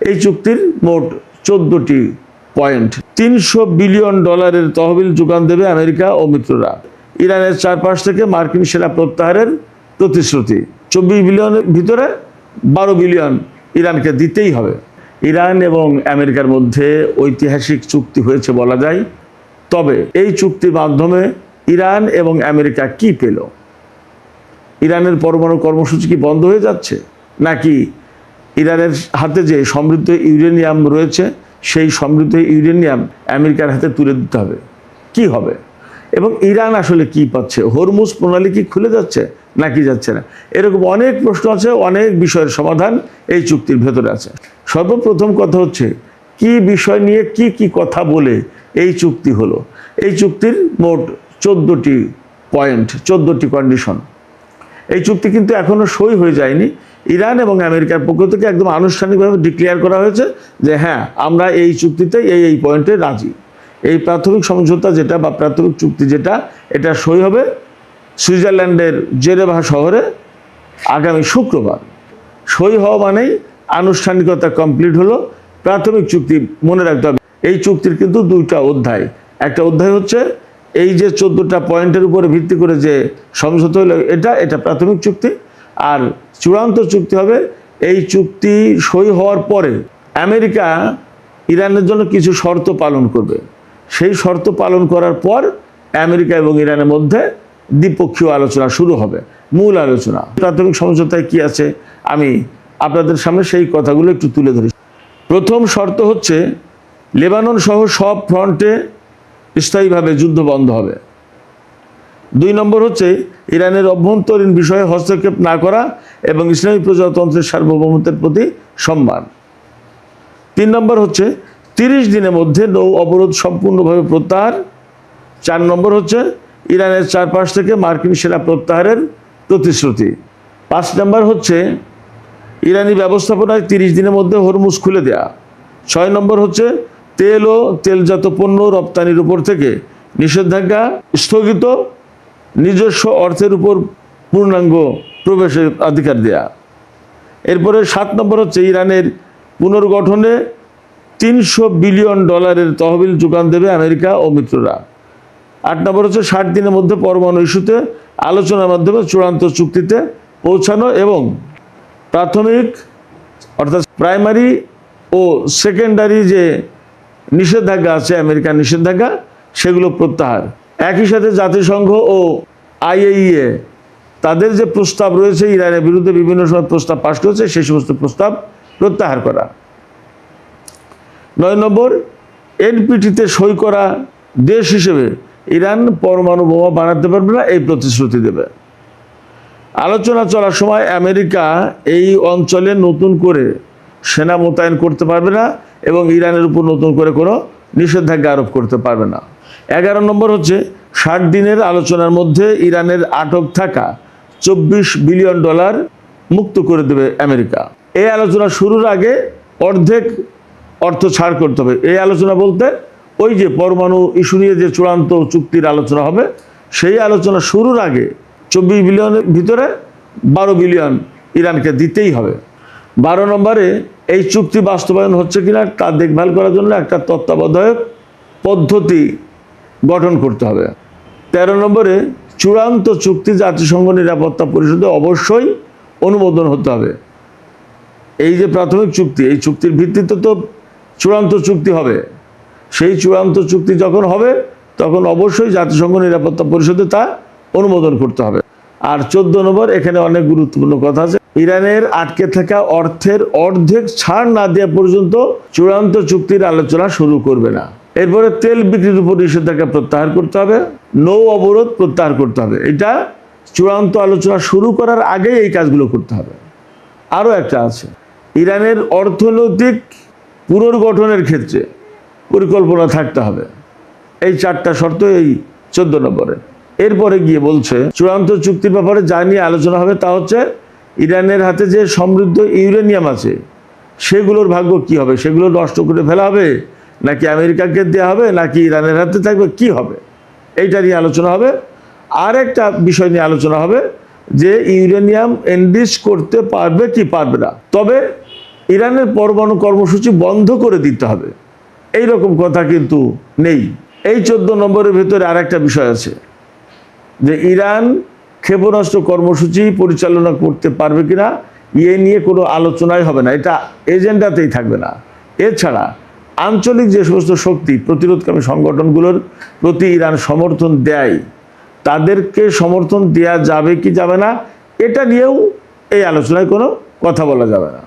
এই চুক্তির মোট 14টি পয়েন্ট। $300 বিলিয়ন তহবিল যোগান দেবে আমেরিকা ও মিত্ররা। ইরানের চারপাশ থেকে মার্কিন সেনা প্রত্যাহারের প্রতিশ্রুতি। 24 বিলিয়নের ভিতরে 12 বিলিয়ন ইরানকে দিতেই হবে। ইরান এবং আমেরিকার মধ্যে ঐতিহাসিক চুক্তি হয়েছে বলা যায়। তবে এই চুক্তির মাধ্যমে ইরান এবং আমেরিকা কি পেল? ইরানের পরমাণু কর্মসূচি কি বন্ধ হয়ে যাচ্ছে, নাকি ইরানের হাতে যে সমৃদ্ধ ইউরেনিয়াম রয়েছে সেই সমৃদ্ধ ইউরেনিয়াম আমেরিকার হাতে তুলে দিতে হবে? কি হবে? এবং ইরান আসলে কি পাচ্ছে? হরমুজ প্রণালী কি খুলে যাচ্ছে নাকি যাচ্ছে না? এরকম অনেক প্রশ্ন আছে, অনেক বিষয়ের সমাধান এই চুক্তির ভেতরে আছে। সর্বপ্রথম কথা হচ্ছে, কি বিষয় নিয়ে কি কথা বলে এই চুক্তি হলো? এই চুক্তির মোট 14টি পয়েন্ট, 14টি কন্ডিশন। এই চুক্তি কিন্তু এখনো সই হয়ে যায়নি। ইরান এবং আমেরিকার পক্ষ থেকে একদম আনুষ্ঠানিকভাবে ডিক্লেয়ার করা হয়েছে যে হ্যাঁ, আমরা এই চুক্তিতে এই পয়েন্টে রাজি। এই প্রাথমিক সমঝোতা যেটা বা প্রাথমিক চুক্তি যেটা, এটা সই হবে সুইজারল্যান্ডের জেনেভা শহরে আগামী শুক্রবার। সই হওয়া মানেই আনুষ্ঠানিকতা কমপ্লিট হলো। প্রাথমিক চুক্তি মনে রাখতে হবে, এই চুক্তির কিন্তু 2টা অধ্যায়। একটা অধ্যায় হচ্ছে এই যে 14টা পয়েন্টের উপরে ভিত্তি করে যে সমঝোতা হলো, এটা প্রাথমিক চুক্তি। আর চূড়ান্ত চুক্তি হবে এই চুক্তি সই হওয়ার পরে আমেরিকা ইরানের জন্য কিছু শর্ত পালন করবে। সেই শর্ত পালন করার পর আমেরিকা এবং ইরানের মধ্যে দ্বিপক্ষীয় আলোচনা শুরু হবে, মূল আলোচনা। প্রাথমিক সমঝোতায় কি আছে আমি আপনাদের সামনে সেই কথাগুলো একটু তুলে ধরি। প্রথম শর্ত হচ্ছে লেবানন সহ সব ফ্রন্টে স্থায়ীভাবে যুদ্ধ বন্ধ হবে। 2 নম্বর হচ্ছে ইরানের অভ্যন্তরীণ বিষয়ে হস্তক্ষেপ না করা এবং ইসলামী প্রজাতন্ত্রের সার্বভৌমত্বের প্রতি সম্মান। 3 নম্বর হচ্ছে 30 দিনের মধ্যে নৌ অবরোধ সম্পূর্ণভাবে প্রত্যাহার। 4 নম্বর হচ্ছে ইরানের চারপাশ থেকে মার্কিন সেনা প্রত্যাহারের প্রতিশ্রুতি। 5 নম্বর হচ্ছে ইরানি ব্যবস্থাপনায় 30 দিনের মধ্যে হরমুজ খুলে দেয়া। 6 নম্বর হচ্ছে তেল ও তেলজাত পণ্য রপ্তানির উপর থেকে নিষেধাজ্ঞা স্থগিত, নিজস্ব অর্থের উপর পূর্ণাঙ্গ প্রবেশের অধিকার দেয়া। এরপরে 7 নম্বর হচ্ছে ইরানের পুনর্গঠনে $300 বিলিয়ন তহবিল যোগান দেবে আমেরিকা ও মিত্ররা। 8 নম্বর হচ্ছে 60 দিনের মধ্যে পরমাণু ইস্যুতে আলোচনার মাধ্যমে চূড়ান্ত চুক্তিতে পৌঁছানো এবং প্রাথমিক অর্থাৎ প্রাইমারি ও সেকেন্ডারি যে নিষেধাজ্ঞা আছে, আমেরিকার নিষেধাজ্ঞা, সেগুলো প্রত্যাহার। একই সাথে জাতিসংঘ ও IAEA তাদের যে প্রস্তাব রয়েছে ইরানের বিরুদ্ধে বিভিন্ন সময় প্রস্তাব পাশ করেছে, সেই সমস্ত প্রস্তাব প্রত্যাহার করা। 9 নম্বর NPT-তে সই করা দেশ হিসেবে ইরান পরমাণু বোমা বানাতে পারবে না, এই প্রতিশ্রুতি দেবে। আলোচনা চলার সময় আমেরিকা এই অঞ্চলে নতুন করে সেনা মোতায়েন করতে পারবে না এবং ইরানের উপর নতুন করে কোনো নিষেধাজ্ঞা আরোপ করতে পারবে না। 11 নম্বর হচ্ছে 60 দিনের আলোচনার মধ্যে ইরানের আটক থাকা $24 বিলিয়ন মুক্ত করে দেবে আমেরিকা। এই আলোচনা শুরুর আগে অর্ধেক অর্থ ছাড় করতে হবে। এই আলোচনা বলতে ওই যে পরমাণু ইস্যু নিয়ে যে চূড়ান্ত চুক্তির আলোচনা হবে, সেই আলোচনা শুরুর আগে 24 বিলিয়নের ভিতরে 12 বিলিয়ন ইরানকে দিতেই হবে। 12 নম্বরে এই চুক্তি বাস্তবায়ন হচ্ছে কিনা তা দেখভাল করার জন্য একটা তত্ত্বাবধায়ক পদ্ধতি গঠন করতে হবে। 13 নম্বরে চূড়ান্ত চুক্তি জাতিসংঘ নিরাপত্তা পরিষদে অবশ্যই অনুমোদন হতে হবে। এই যে প্রাথমিক চুক্তি, এই চুক্তির ভিত্তিতে তো চূড়ান্ত চুক্তি হবে। সেই চূড়ান্ত চুক্তি যখন হবে তখন অবশ্যই জাতিসংঘ নিরাপত্তা পরিষদে তা অনুমোদন করতে হবে। আর 14 নম্বর, এখানে অনেক গুরুত্বপূর্ণ কথা আছে। ইরানের আটকে থাকা অর্থের অর্ধেক ছাড় না দেওয়া পর্যন্ত চূড়ান্ত চুক্তির আলোচনা শুরু করবে না। এরপরে তেল বিক্রির উপর নিষেধাজ্ঞা প্রত্যাহার করতে হবে, নৌ অবরোধ প্রত্যাহার করতে হবে। এটা চূড়ান্ত আলোচনা শুরু করার আগেই এই কাজগুলো করতে হবে। আরও একটা আছে, ইরানের অর্থনৈতিক পুনর্গঠনের ক্ষেত্রে পরিকল্পনা থাকতে হবে। এই 4টা শর্ত এই 14 নম্বরে। এরপরে গিয়ে বলছে চূড়ান্ত চুক্তির ব্যাপারে যা নিয়ে আলোচনা হবে তা হচ্ছে ইরানের হাতে যে সমৃদ্ধ ইউরেনিয়াম আছে সেগুলোর ভাগ্য কি হবে, সেগুলো নষ্ট করে ফেলা হবে নাকি আমেরিকাকে দেওয়া হবে নাকি ইরানের হাতে থাকবে, কি হবে, এইটা নিয়ে আলোচনা হবে। আর একটা বিষয় নিয়ে আলোচনা হবে যে ইউরেনিয়াম এনরিচ করতে পারবে কি পারবে না। তবে ইরানের পরমাণু কর্মসূচি বন্ধ করে দিতে হবে, এই রকম কথা কিন্তু নেই। এই 14 নম্বরের ভেতরে আর একটা বিষয় আছে যে ইরান ক্ষেপণাস্ত্র কর্মসূচি পরিচালনা করতে পারবে কিনা এ নিয়ে কোনো আলোচনাই হবে না, এটা এজেন্ডাতেই থাকবে না। এছাড়া আঞ্চলিক যে সমস্ত শক্তি প্রতিরোধকামী সংগঠনগুলোর প্রতি ইরান সমর্থন দেয়, তাদেরকে সমর্থন দেয়া যাবে কি যাবে না এটা নিয়েও এই আলোচনায় কোনো কথা বলা যাবে না।